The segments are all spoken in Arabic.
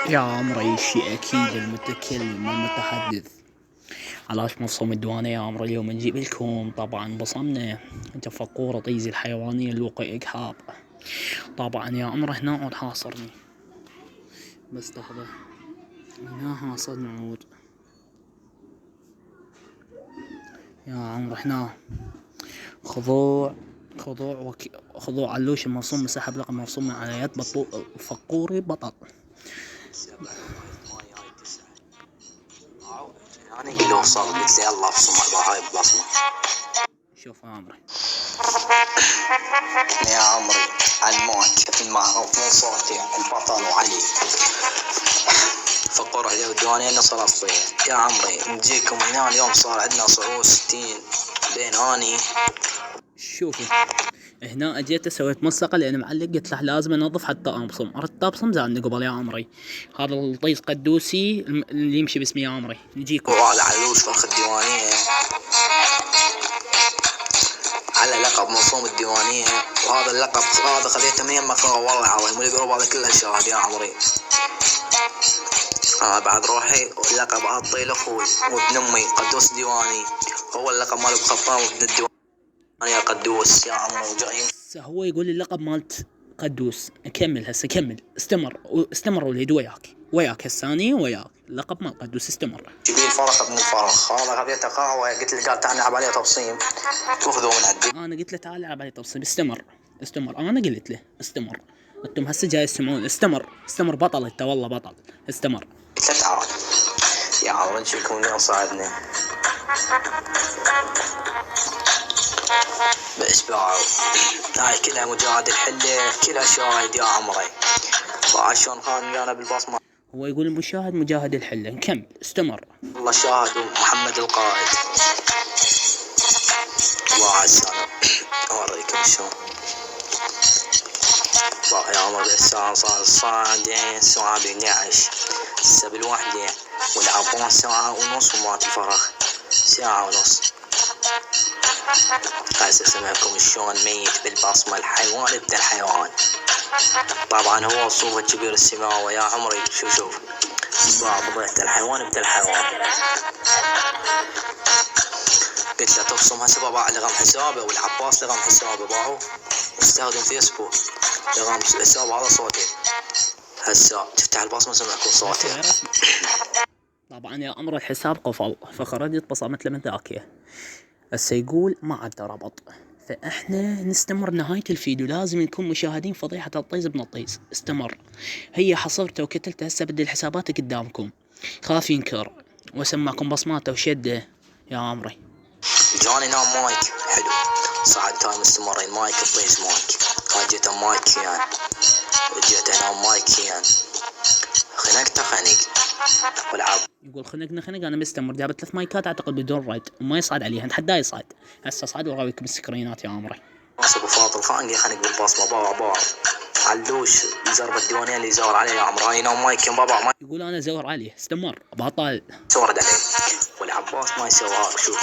يا عمري شي أكيد المتكلم والمتحدث. علاش منصوم الديوانية يا عمري؟ اليوم نجيب لكم طبعا بصمنا انت فقورة طيزي الحيوانية الوقي إجهاض. طبعا يا عمري هنا عود حاصرني، بس لحظة، هنا حاصرني عود يا عمري. هنا خضوع خضوع علوش مرسوم مسحب لقب مرسوم على يد فقوري بطل. انا كده وصل قلت لي يلا ابصم هاي البصمه. شوف يا عمري، يا عمري الموت المعروف من صوتي البطل وعلي فقره لي الديوانيه نصر الصيد. يا عمري نجيكم هنا اليوم صار عندنا صعود 60 بين اني. شوفوا هنا اجيت سويت ملصقه لان معلق، قلت له لازم انظف حتى ابصم. اردت ابصم زعلني قبل يا عمري. هذا الطيز قدوسي اللي يمشي باسمي يا عمري. نجيكم وهذا علوش فخ الديوانيه على لقب مرسوم الديوانيه، وهذا اللقب هذا خذيته من يمك والله العظيم، والقلوب هذا كله شاهد يا عمري. بعد روحي اللقب اعطي لاخوي وابن امي قدوس ديواني، هو اللقب مال بخطام وابن الديواني يا قدوس يا عمري. وجاي هو يقول لي اللقب مالت قدوس. كمل هسه، كمل، استمر وليد، وياك هساني وياك اللقب مال قدوس، استمر. جبيل فرق ابن الفرخ، هذا خذيته قهوه قلت لي قال تعال نلعب عليه تبصيم تاخذه من عندي. انا قلت له تعال العب علي تبصيم، استمر. انا قلت له استمر، انتم هسه جاي تسمعون. استمر بطل انت، والله بطل، استمر. قلت له تعال يا عمري نشوفكم اليوم صعدنا بإسبوع. هاي كلها مجاهد الحلة كلها شاهد يا عمري، وعشان خان انا بالبصمة. هو يقول المشاهد مجاهد الحلة. نكمل، استمر. الله شاهد ومحمد القائد. الله عسانا اوريكم شلون يا عمر. الساعة صار الساعة 12 السبع الواحدة والعبون ساعة ونص ومات الفرخ ساعة ونص. هسه سمعكم شلون ميت بالبصمة الحيوان ابن الحيوان. طبعا هو صوفة كبير السماوة يا عمري. شوف فضيحة الحيوان ابن الحيوان. قلت له تبصم هسه بابا لغم حسابه، والعباس لغم حسابه باهو استخدم فيسبوك لغم حسابه. هذا صوتي هسه تفتح البصمة سمعكم صوتي. طبعا يا امر الحساب قفل، فخرجت بصمة له من ذاكية. هسه يقول ما عاد ربط، فاحنا نستمر نهاية الفيديو. لازم نكون مشاهدين فضيحة الطيز ابن الطيز. استمر. هي حصرته وكتلته، هسه بدي الحسابات قدامكم. خاف ينكر وسمعكم بصماته وشده يا عمري. جاني نام مايك حلو صعد تايم مستمرين مايك الطيز مايك. جيته مايك يعني جيته نام مايك يعني خنقته خنق والعب. يقول خنق انا مستمر. جاب 3 مايكات اعتقد بدون رد وما يصعد عليها. نتحداه يصعد. هسه صعد وراويكم السكرينات يا عمري. ابو فاضل خانقي خنق بالبصمه بابا علوش زرب الديوانيه اللي زور عليه يا عمري. هاي نام مايك بابا ما يقول انا زور عليه. استمر بطل سورد عليه والعباس ما يسوى. شوف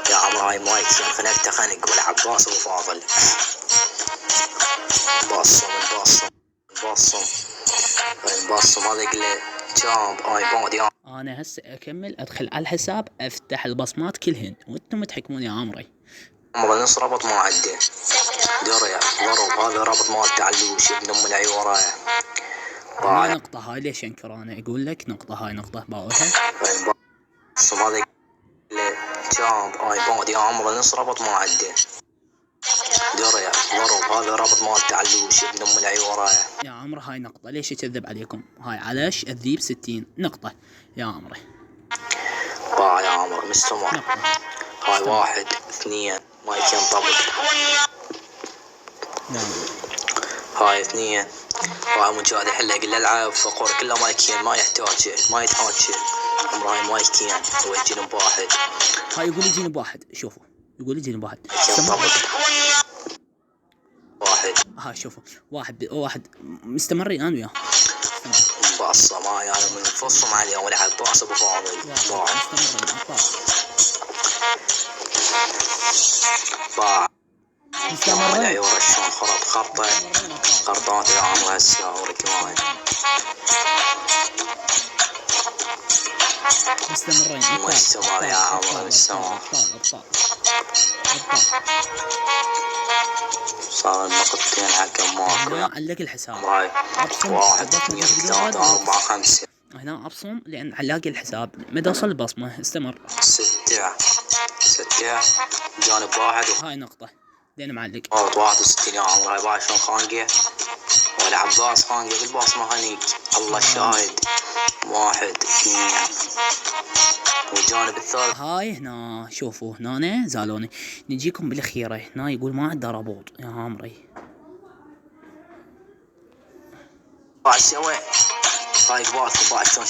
يا عمري هاي مايك خنقته خنق والعباس ابو فاضل بصم هذا يقول جامب اي بودي. انا هسه اكمل ادخل على الحساب افتح البصمات كلهن وانتم تحكمون يا عمري. عمري نص ربط ما عدي دريا ضرب. هذا ربط مال تعلوش ابن ام العي ورايا. هنا نقطة هاي ليش ينكر؟ انا يقول لك نقطة هاي نقطة باوها. بصم هذا جامب اي بودي يا عمري نص ربط ما عدي دريا ضرب. هذا ربط مال تعلوش ابن ام العي ورايا يا عمري. هاي نقطة ليش يكذب عليكم؟ هاي علاش الذيب 60 نقطة يا عمري. يا عمري مستمر. هاي 1 2 مايك ينطبق. هاي 2 هاي مجاهد حله يقول العب فقور كله مايكين ما يحتاج ما يتحاج. عمره هاي مايكين هو يجيني بواحد. هاي يقول يجيني بواحد. شوفوا يقول يجيني بواحد. واحد هاي شوفوا واحد مستمرين انا وياه. باصة ما يعني من فصهم عليه ولعب باصة ابو فاضل يا العيور شلون خرط خرطة خرطات يا عمري هسه اوريك وايد. مستمرين. مستمر يا عمري مستمر. صار النقطتين حق ماكو هنا علق الحساب. هاي. ابصم 1 2 3 4 5. هنا ابصم لان علاقي الحساب مدى اوصل البصمه. استمر. 6 جانب واحد هاي نقطه لين معلق. 61 يا عمري. هاي باع شلون خانقه والعباس خانقه بالبصمه هنيك الله شاهد. 1 2 والجانب الثالث. هاي هنا شوفوا هنا زالوني. نجيكم بالاخيره. هنا يقول ما عنده رابط يا عمري. باع سوى هاي قبالكم باع شلون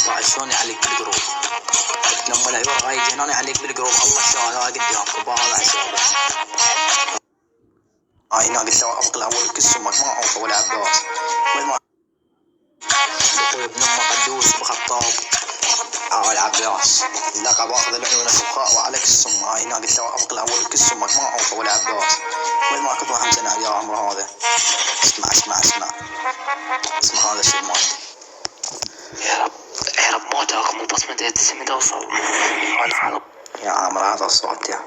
باع شلون يعلق بالجروب. لما العيور هاي يجي هنا يعلق بالجروب الله شاهد. هاي قدامكم باع هذا حسابه. هاي هنا قلت له ابطل اول كل سمك ما عوفه ولا عباس وين ما اخوي ابن امه قدوس بخطاب. هاي العباس لقب اخذ العيون السخاء وعليك السم. هاي هنا قلت له ابطل اول كل سمك ما عوفه ولا عباس وين ما كنت حمزه يا عمرو هذا. اسمع هذا الشيء مالتي. يا رب موتاكم مو بس مدري تسمي توصل. يا عمرو هذا الصوت يا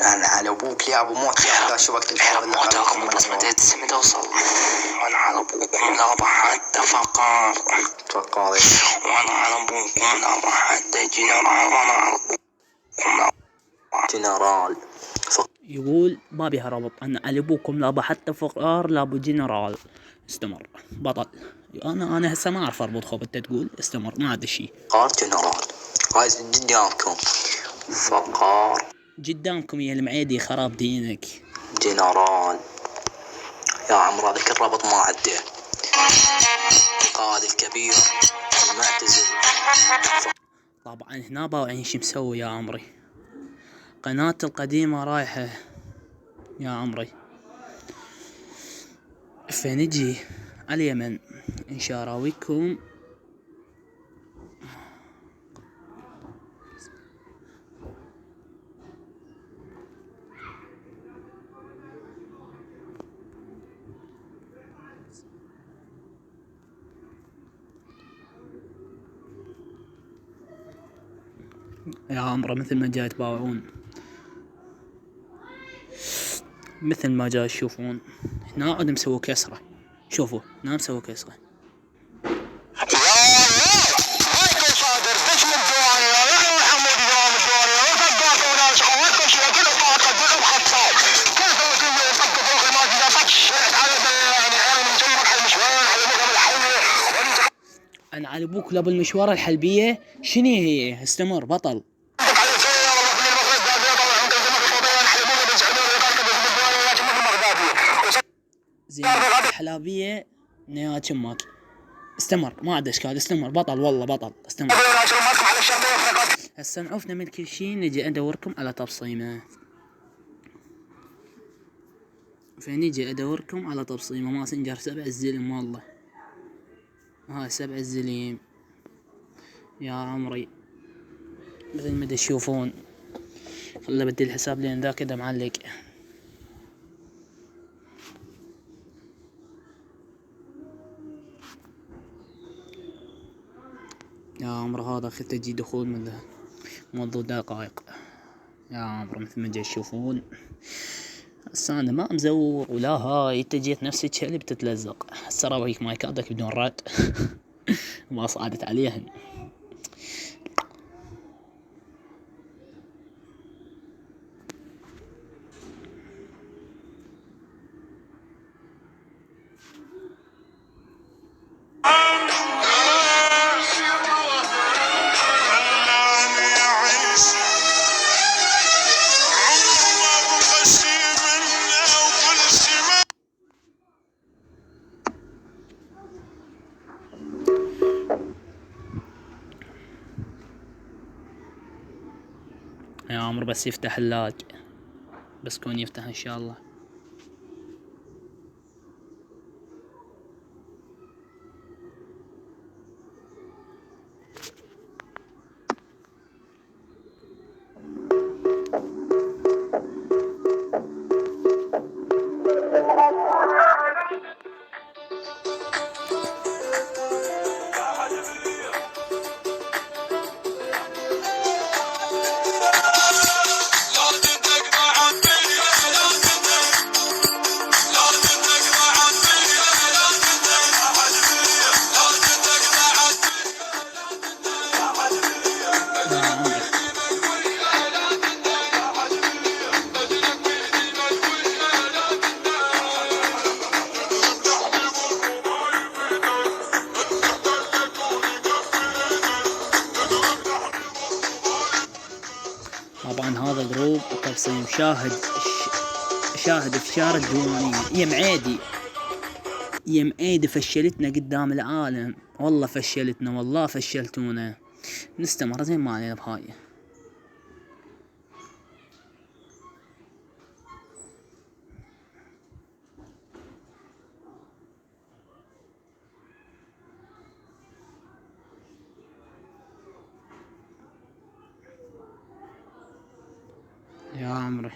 انا على ابوك يا ابو موت يا شو وقت الحرب اللي موتاكم بس مدري تسمي توصل. وانا على ابوكم لا بحد فقار وانا على ابوكم لا بحد جنرال. وانا على ابوكم جنرال. يقول ما بيها ربط. انا على ابوكم لا حتى فقار لا ابو جنرال. استمر بطل. انا هسه ما اعرف اربط خوب. انت تقول استمر ما عاد شيء. فقار جنرال. هاي قدامكم فقار قدامكم يا المعيدي خراب دينك. جنرال يا عمرو هذا كل ربط ما عدى. القائد الكبير المعتزل. طبعا هنا باوعين شو مسوي يا عمري. قناة القديمة رايحة يا عمري. فنجي على اليمن ان شاء راويكم. يا عمرو مثل ما جاي تباوعون مثل ما جاي تشوفون. هنا عاد مسوي كسرة. شوفوا هنا مسوي كسرة. انا على ابوك لا بالمشوار الحلبية. شنو هي؟ استمر بطل. زين الحلابية نيا شماك. استمر ما عاد اشكال. استمر بطل والله بطل. استمر. هسه نعوفنا من كل شيء. نجي ادوركم على تبصيمة. فنجي ادوركم على تبصيمة ماسنجر 7 الزلم والله. هاي 7 الزليم يا عمري مثل ما تشوفون. خله بدي الحساب لين ذا كذا معلق. يا عمرو هذا اخي تجي دخول من ذا موضوع دقائق يا عمرو مثل ما تشوفون. هسه انا ما مزور ولا هاي. انت جيت نفسك اللي بتتلزق. هسه راويك مايكاتك بدون رد. ما صعدت عليهن. يا عمرو بس يفتح اللاج. بس كون يفتح ان شاء الله. يا عمري طبعا هذا جروب التبصيم. شاهد افشار الديوانية. يا معيدي فشلتنا قدام العالم، والله فشلتنا، والله فشلتونا. نستمر زين ما علينا بهاي. يا عمري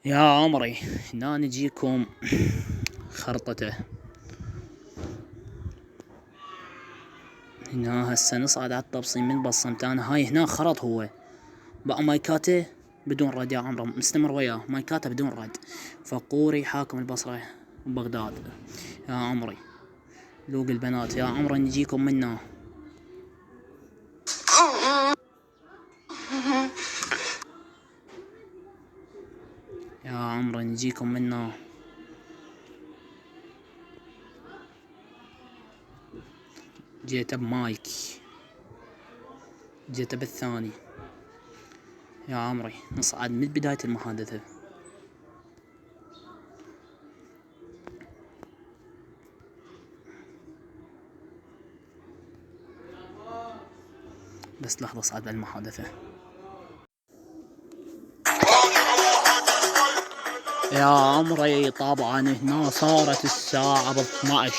يا عمري هنا نجيكم خرطته. هنا هسه نصعد على التبصيم من بصمت انا. هاي هنا خرط هو بقى مايكاته بدون رد. يا عمري مستمر وياه مايكاته بدون رد. فقوري حاكم البصرة وبغداد. يا عمري لوق البنات. يا عمري نجيكم منا. يا عمري نجيكم منا. جيت بمايك، جيت بالثاني. يا عمري نصعد من بداية المحادثة. بس لحظة صعد المحادثة. يا عمري طبعا هنا صارت الساعة 12.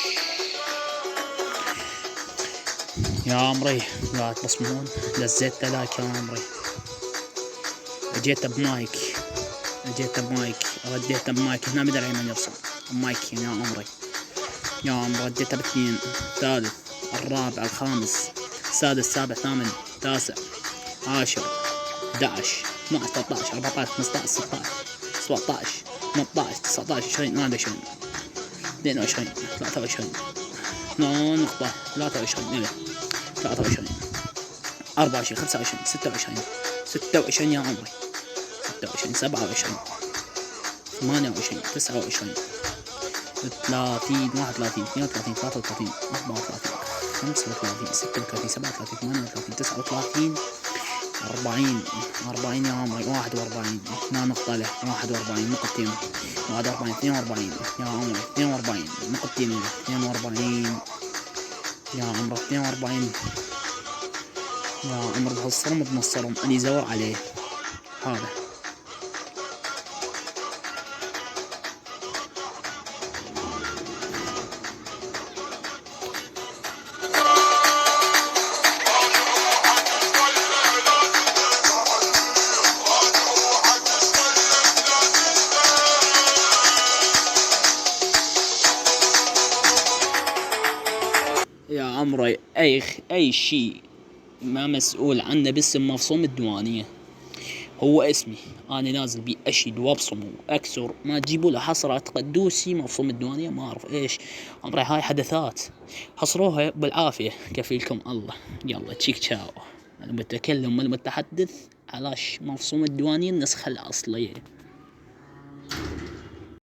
يا عمري لا تبصمون لزيت تلاك. يا عمري اجيت بمايك، رديت بمايك. هنا مدري من يبصم مايك. يا عمري يا عمري رديت باثنين، الثالث، الرابع، الخامس، السادس، السابع، الثامن، التاسع، 10، 11، 12، 13، 14، 15، 16، 17، 18، 19، 20، 21، 22، 23، نقطة 23، 23، 24، 25، 26 يا عمري، 26، 27، 28، 29، 30، 31، 32، 33، 34، 35، 36، 37، 38، 39، 40 يا عمري، 41. هنا نقطة له 41 نقطتين، 41، 42 يا عمري، 42 نقطتين له 42 يا عمري، 42 يا عمري. بهالصرم بنصرم اللي يزور عليه هذا. اي شيء ما مسؤول عنه باسم مفصوم الديوانية هو اسمي. انا نازل بي اشد وابصم واكسر، ما تجيبوا له حصرة قدوسي مفصوم الديوانية ما اعرف ايش امري، هاي حدثات حصروها بالعافية كفيلكم الله. يلا تشيك تشاو. المتكلم والمتحدث علاش مفصوم الديوانية النسخة الاصلية.